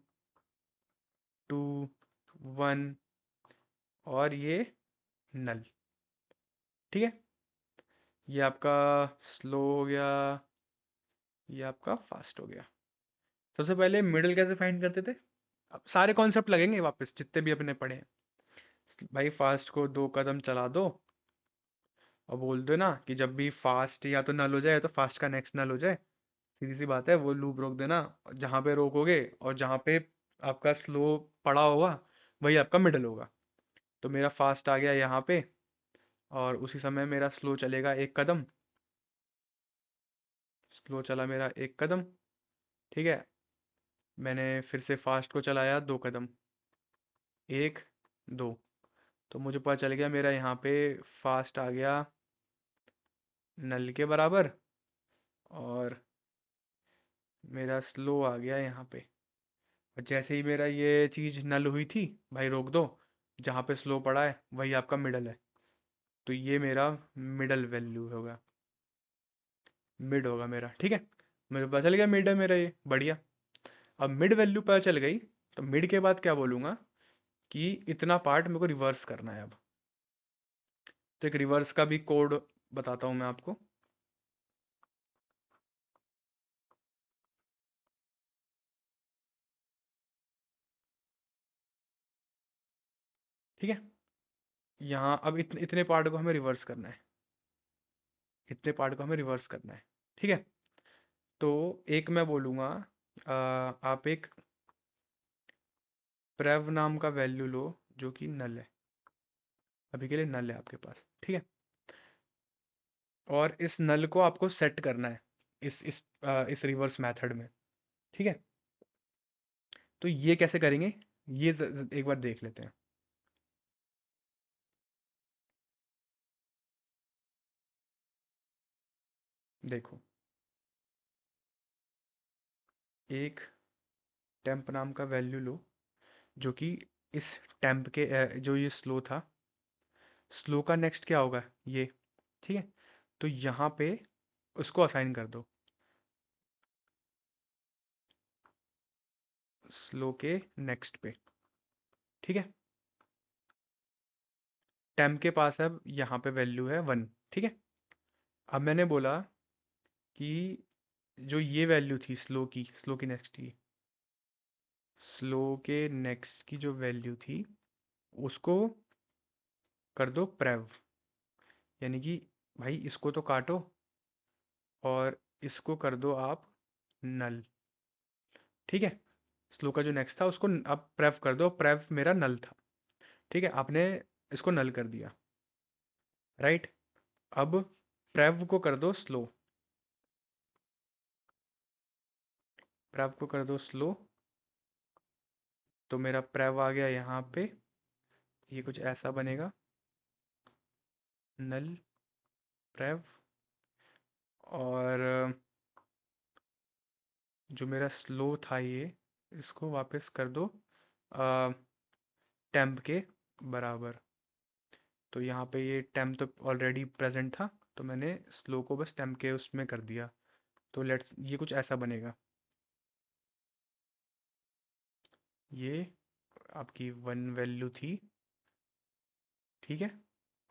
2 1, और ये नल, ठीक है। ये आपका स्लो हो गया, ये आपका फास्ट हो गया। सबसे पहले मिडिल कैसे फाइंड करते थे? अब सारे कॉन्सेप्ट लगेंगे वापस, जितने भी अपने पढ़े हैं। भाई फास्ट को 2 कदम चला दो, और बोल दो ना कि जब भी फास्ट या तो नल हो जाए या तो फास्ट का नेक्स्ट नल हो जाए, सीधी सी बात है, वो लूप रोक देना। जहाँ पे रोकोगे और जहाँ पे आपका स्लो पड़ा होगा, वही आपका मिडल होगा। तो मेरा फास्ट आ गया यहाँ पे, और उसी समय मेरा स्लो चलेगा 1 कदम। स्लो चला मेरा 1 कदम, ठीक है। मैंने फिर से फास्ट को चलाया 2 कदम, 1 2, तो मुझे पता चल गया मेरा यहाँ पे फास्ट आ गया नल के बराबर, और मेरा स्लो आ गया यहाँ पे। और जैसे ही मेरा ये चीज़ नल हुई थी, भाई रोक दो, जहाँ पे स्लो पड़ा है वही आपका मिडल है। तो ये मेरा मिडल वैल्यू होगा, मिड होगा मेरा, ठीक है। मुझे पता चल गया मिड है मेरा, ये बढ़िया। अब मिड वैल्यू पता चल गई, तो मिड के बाद क्या बोलूँगा कि इतना पार्ट मेरे को रिवर्स करना है अब। तो एक रिवर्स का भी कोड बताता हूँ मैं आपको, ठीक है। यहाँ अब इतने पार्ट को हमें रिवर्स करना है, इतने पार्ट को हमें रिवर्स करना है, ठीक है। तो एक मैं बोलूँगा, आप एक प्रेव नाम का वैल्यू लो, जो कि नल है, अभी के लिए नल है आपके पास, ठीक है। और इस नल को आपको सेट करना है इस रिवर्स मेथड में, ठीक है। तो ये कैसे करेंगे, ये एक बार देख लेते हैं। देखो, एक टेम्प नाम का वैल्यू लो, जो कि इस टेम्प के जो ये स्लो था, स्लो का नेक्स्ट क्या होगा, ये, ठीक है। तो यहाँ पे उसको असाइन कर दो स्लो के नेक्स्ट पे, ठीक है। टेम्प के पास अब यहाँ पे वैल्यू है 1, ठीक है। अब मैंने बोला कि जो ये वैल्यू थी स्लो की नेक्स्ट की, स्लो के नेक्स्ट की जो वैल्यू थी, उसको कर दो प्रेव, यानी कि भाई इसको तो काटो और इसको कर दो आप नल, ठीक है। स्लो का जो नेक्स्ट था उसको आप प्रेव कर दो, प्रेव मेरा नल था, ठीक है। आपने इसको नल कर दिया, राइट। अब प्रेव को कर दो स्लो, प्रेव को कर दो स्लो, तो मेरा प्रेव आ गया यहाँ पे, ये कुछ ऐसा बनेगा, नल प्रेव। और जो मेरा स्लो था ये, इसको वापस कर दो टेम्प के बराबर। तो यहाँ पे ये टेम्प तो ऑलरेडी प्रेजेंट था, तो मैंने स्लो को बस टेम्प के उसमें कर दिया। तो लेट्स, ये कुछ ऐसा बनेगा, ये आपकी 1 वैल्यू थी, ठीक है।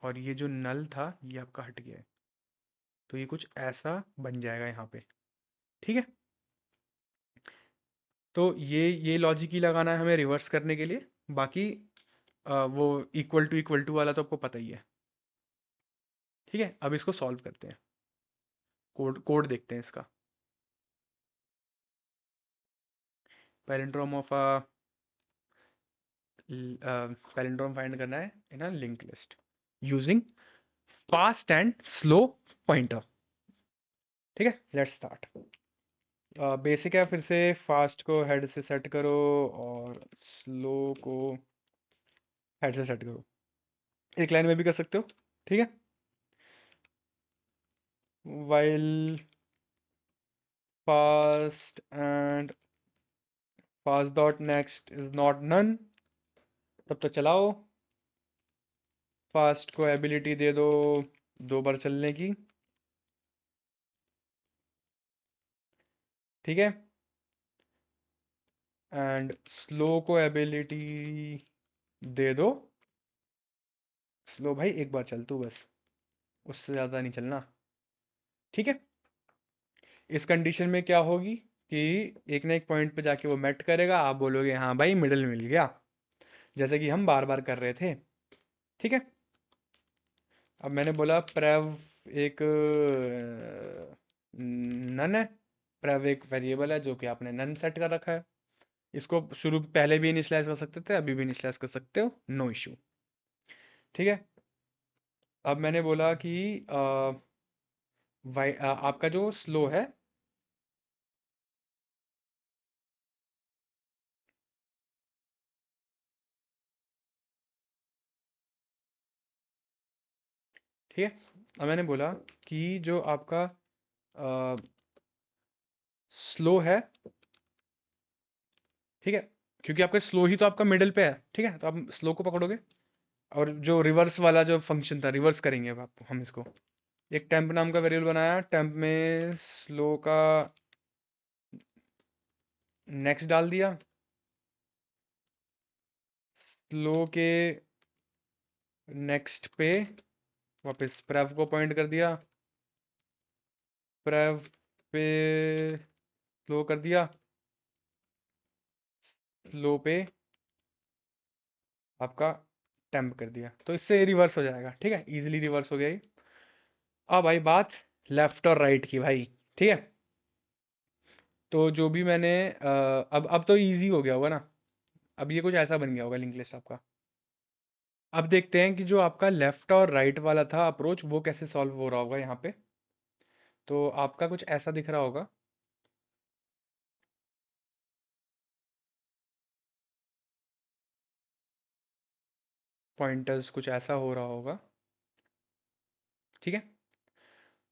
और ये जो नल था ये आपका हट गया है, तो ये कुछ ऐसा बन जाएगा यहाँ पे, ठीक है। तो ये लॉजिक ही लगाना है हमें रिवर्स करने के लिए। बाकी वो इक्वल टू वाला तो आपको पता ही है, ठीक है। अब इसको सॉल्व करते हैं, कोड कोड देखते हैं इसका। पैलिंड्रोम ऑफ पैलिंड्रोम फाइंड करना है in a link list using fast and slow pointer, ठीक है। Let's start. बेसिक है, फिर से फास्ट को हेड से सेट करो और स्लो को हेड से सेट करो, एक लाइन में भी कर सकते हो, ठीक है। while fast and fast dot next is not none, तब तक चलाओ। फास्ट को एबिलिटी दे दो 2 बार चलने की, ठीक है। एंड स्लो को एबिलिटी दे दो, स्लो भाई 1 बार चल तू बस, उससे ज़्यादा नहीं चलना, ठीक है। इस कंडीशन में क्या होगी कि एक ना एक पॉइंट पे जाके वो मेट करेगा, आप बोलोगे हाँ भाई मिडल मिल गया, जैसे कि हम बार बार कर रहे थे, ठीक है। अब मैंने बोला prev एक नन है, prev एक वेरिएबल है जो कि आपने नन सेट कर रखा है। इसको शुरू पहले भी इनिशियलाइज कर सकते थे, अभी भी इनिशियलाइज कर सकते हो, नो इशू, ठीक है। अब मैंने बोला कि आपका जो स्लो है, ठीक है। अब मैंने बोला कि जो आपका स्लो है, ठीक है, क्योंकि आपका स्लो ही तो आपका मिडिल पे है, ठीक है। तो आप स्लो को पकड़ोगे, और जो रिवर्स वाला जो फंक्शन था रिवर्स करेंगे अब आप हम इसको, एक टेम्प नाम का वेरिएबल बनाया, टेम्प में स्लो का नेक्स्ट डाल दिया, स्लो के नेक्स्ट पे वापस प्रेव को पॉइंट कर दिया, प्रेव पे स्लो कर दिया, स्लो पे आपका टेम्प कर दिया, तो इससे रिवर्स हो जाएगा, ठीक है। इजीली रिवर्स हो गया ये। अब आई बात लेफ्ट और राइट की भाई, ठीक है। तो जो भी मैंने अब तो इजी हो गया होगा ना, अब ये कुछ ऐसा बन गया होगा लिंक लिस्ट आपका, अब देखते हैं कि जो आपका लेफ्ट और राइट वाला था अप्रोच वो कैसे सॉल्व हो रहा होगा यहाँ पे। तो आपका कुछ ऐसा दिख रहा होगा। पॉइंटर्स कुछ ऐसा हो रहा होगा। ठीक है,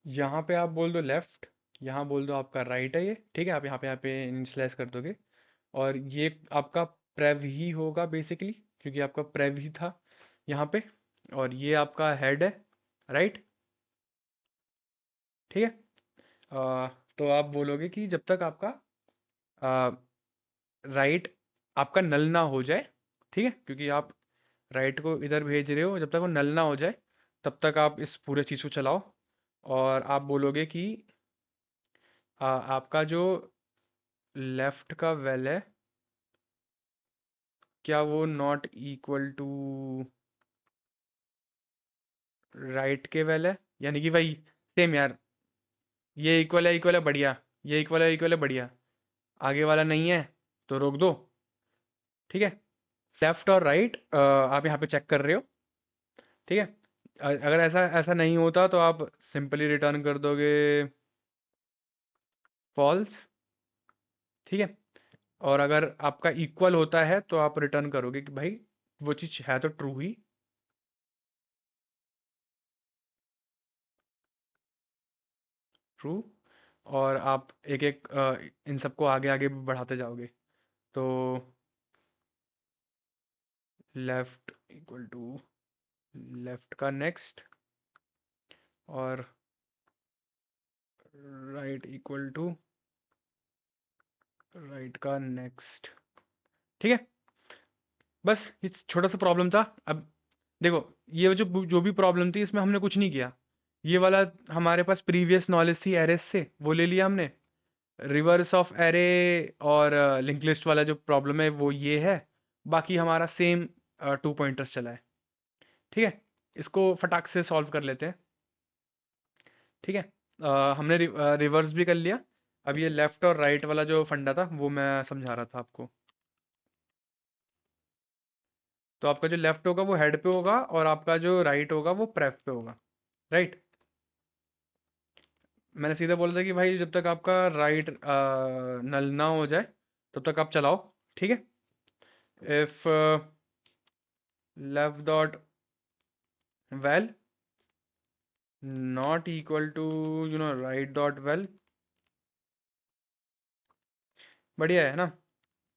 यहाँ पे आप बोल दो लेफ्ट, यहाँ बोल दो आपका राइट है ये। ठीक है, आप यहाँ पे इनिशियलाइज कर दोगे। और ये आपका प्रेव ही होगा बेसिकली, क्योंकि आपका प्रेव ही था यहाँ पे। और ये आपका हेड है, राइट। ठीक है। तो आप बोलोगे कि जब तक आपका राइट आपका नल ना हो जाए, ठीक है, क्योंकि आप राइट को इधर भेज रहे हो, जब तक वो नल ना हो जाए तब तक आप इस पूरे चीज़ को चलाओ। और आप बोलोगे कि आपका जो लेफ्ट का वेल है, क्या वो नॉट इक्वल टू राइट के वेल है, यानी कि भाई सेम यार, ये इक्वल है बढ़िया, ये इक्वल है बढ़िया, आगे वाला नहीं है तो रोक दो। ठीक है, लेफ्ट और राइट आप यहाँ पे चेक कर रहे हो। ठीक है, अगर ऐसा ऐसा नहीं होता तो आप सिंपली रिटर्न कर दोगे फॉल्स। ठीक है, और अगर आपका इक्वल होता है तो आप रिटर्न करोगे कि भाई वो चीज़ है तो ट्रू ही। ट्रू। और आप एक एक इन सबको आगे आगे बढ़ाते जाओगे। तो लेफ्ट इक्वल टू लेफ्ट का नेक्स्ट, और राइट इक्वल टू राइट का नेक्स्ट। ठीक है, बस ये छोटा सा प्रॉब्लम था। अब देखो, ये जो जो भी प्रॉब्लम थी इसमें हमने कुछ नहीं किया। ये वाला हमारे पास प्रीवियस नॉलेज थी एरेस से, वो ले लिया हमने। रिवर्स ऑफ एरे और लिंक लिस्ट वाला जो प्रॉब्लम है वो ये है। बाकी हमारा सेम 2 पॉइंटर्स चला है। ठीक है, इसको फटाक से सॉल्व कर लेते हैं। ठीक है, हमने रिवर्स भी कर लिया। अब ये लेफ्ट और राइट वाला जो फंडा था वो मैं समझा रहा था आपको। तो आपका जो लेफ्ट होगा वो हेड पे होगा, और आपका जो राइट होगा वो प्रेप पे होगा, राइट। मैंने सीधा बोला था कि भाई जब तक आपका राइट नल ना हो जाए तब तक आप चलाओ। ठीक है, if left dot val not equal to right dot val. बढ़िया है ना,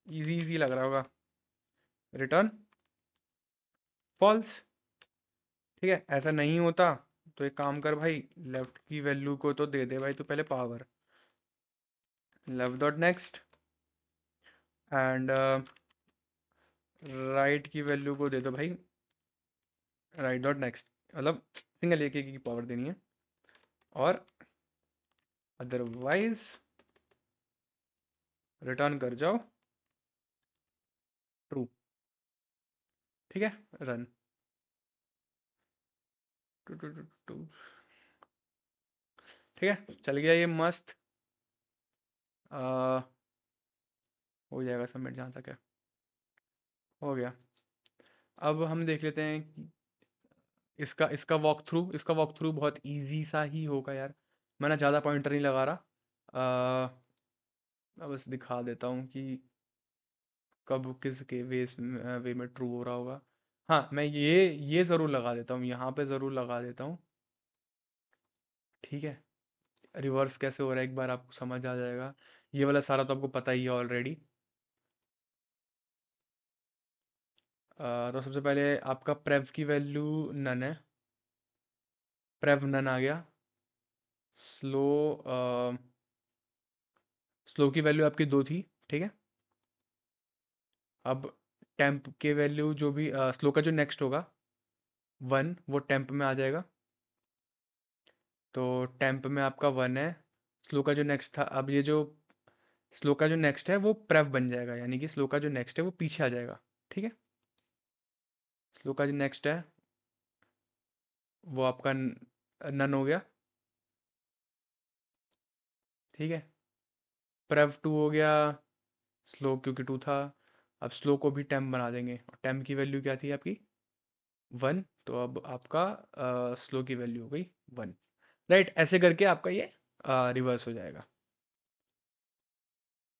इजी इजी लग रहा होगा। Return false. ठीक है, ऐसा नहीं होता तो एक काम कर भाई, लेफ्ट की वैल्यू को तो दे दे भाई तो पहले power, left dot next, and right की वैल्यू को दे दो भाई राइट डॉट नेक्स्ट। मतलब सिंगल एक की पावर देनी है, और अदरवाइज रिटर्न कर जाओ ट्रू। ठीक है, रन। टू टू टू टू। ठीक है, चल गया ये मस्त। आ, हो जाएगा सबमिट जहाँ तक है। हो गया। अब हम देख लेते हैं कि इसका वॉक थ्रू बहुत इजी सा ही होगा यार। मैं ना ज़्यादा पॉइंटर नहीं लगा रहा। मैं बस दिखा देता हूँ कि कब किस के वे में ट्रू हो रहा होगा। हाँ, मैं ये ज़रूर लगा देता हूँ, यहाँ पे ज़रूर लगा देता हूँ। ठीक है, रिवर्स कैसे हो रहा है एक बार आपको समझ आ जाएगा। ये वाला सारा तो आपको पता ही है ऑलरेडी। तो सबसे पहले आपका प्रेव की वैल्यू नन है। प्रेव नन आ गया। स्लो स्लो की वैल्यू आपकी 2 थी। ठीक है, अब टेम्प के वैल्यू जो भी स्लो का जो नेक्स्ट होगा 1, वो टेम्प में आ जाएगा। तो टेम्प में आपका 1 है। स्लो का जो नेक्स्ट था, अब ये जो स्लो का जो नेक्स्ट है वो प्रेव बन जाएगा, यानी कि स्लो का जो नेक्स्ट है वो पीछे आ जाएगा। ठीक है, स्लो का जो नेक्स्ट है वो आपका नन हो गया। ठीक है, प्रेव 2 हो गया। स्लो क्योंकि 2 था। अब स्लो को भी टेम्प बना देंगे, और टेम्प की वैल्यू क्या थी आपकी 1, तो अब आपका स्लो की वैल्यू हो गई 1, राइट। ऐसे करके आपका ये रिवर्स हो जाएगा,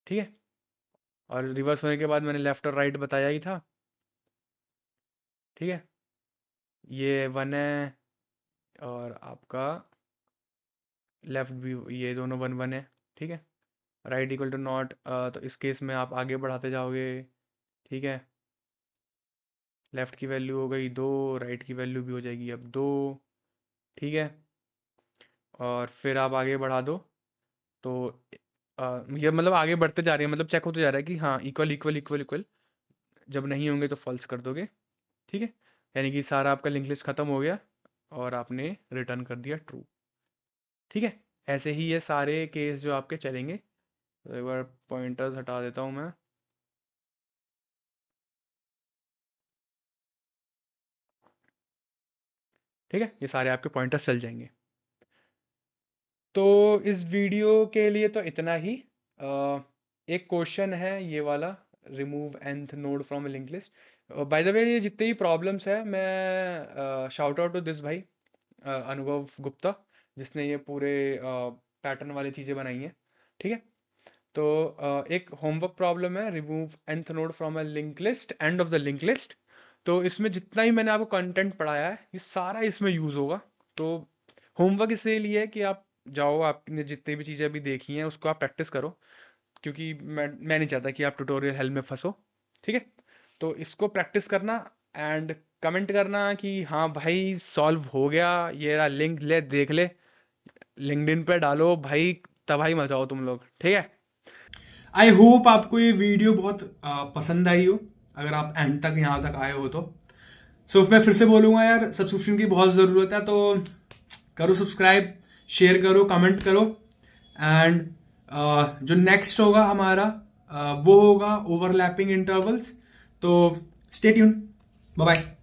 ठीक है। और रिवर्स होने के बाद मैंने लेफ्ट और राइट बताया ही था, ठीक है। ये 1 है और आपका लेफ्ट भी ये दोनों 1 1 है, ठीक है। राइट इक्वल टू नॉट, तो इस केस में आप आगे बढ़ाते जाओगे, ठीक है। लेफ्ट की वैल्यू हो गई 2, राइट की वैल्यू भी हो जाएगी अब 2, ठीक है। और फिर आप आगे बढ़ा दो, तो ये मतलब आगे बढ़ते जा रहे हैं, मतलब चेक होते जा रहा है कि हाँ इक्वल इक्वल इक्वल इक्वल, जब नहीं होंगे तो फॉल्स कर दोगे, ठीक है। यानी कि सारा आपका लिंक लिस्ट खत्म हो गया और आपने रिटर्न कर दिया ट्रू, ठीक है। ऐसे ही ये सारे केस जो आपके चलेंगे। तो एक बार पॉइंटर्स हटा देता हूँ मैं, ठीक है। ये सारे आपके पॉइंटर्स चल जाएंगे। तो इस वीडियो के लिए तो इतना ही। एक क्वेश्चन है ये वाला, remove nth node from link list. By the way ये जितने भी प्रॉब्लम्स है, मैं शाउट आउट टू दिस भाई अनुभव गुप्ता, जिसने ये पूरे पैटर्न वाली चीज़ें बनाई हैं, ठीक है। तो एक होमवर्क प्रॉब्लम है, remove nth node from a link list, end of the link list. तो इसमें जितना ही मैंने आपको कंटेंट पढ़ाया है ये सारा इसमें यूज़ होगा। तो होमवर्क इसलिए है कि आप जाओ, आपने जितनी भी चीज़ें अभी देखी हैं उसको आप प्रैक्टिस करो, क्योंकि मैं नहीं चाहता कि आप ट्यूटोरियल हेल में फंसो, ठीक है। तो इसको प्रैक्टिस करना एंड कमेंट करना कि हाँ भाई सॉल्व हो गया, ये रहा लिंक, ले देख ले, लिंक्डइन पे डालो भाई, तबाही मचाओ तुम लोग, ठीक है। आई होप आपको ये वीडियो बहुत पसंद आई हो, अगर आप एंड तक यहाँ तक आए हो तो। सो मैं फिर से बोलूंगा यार, सब्सक्रिप्शन की बहुत ज़रूरत है, तो करो सब्सक्राइब, शेयर करो, कमेंट करो। एंड जो नेक्स्ट होगा हमारा वो होगा ओवरलैपिंग इंटरवल्स। तो स्टे ट्यून, बाय बाय।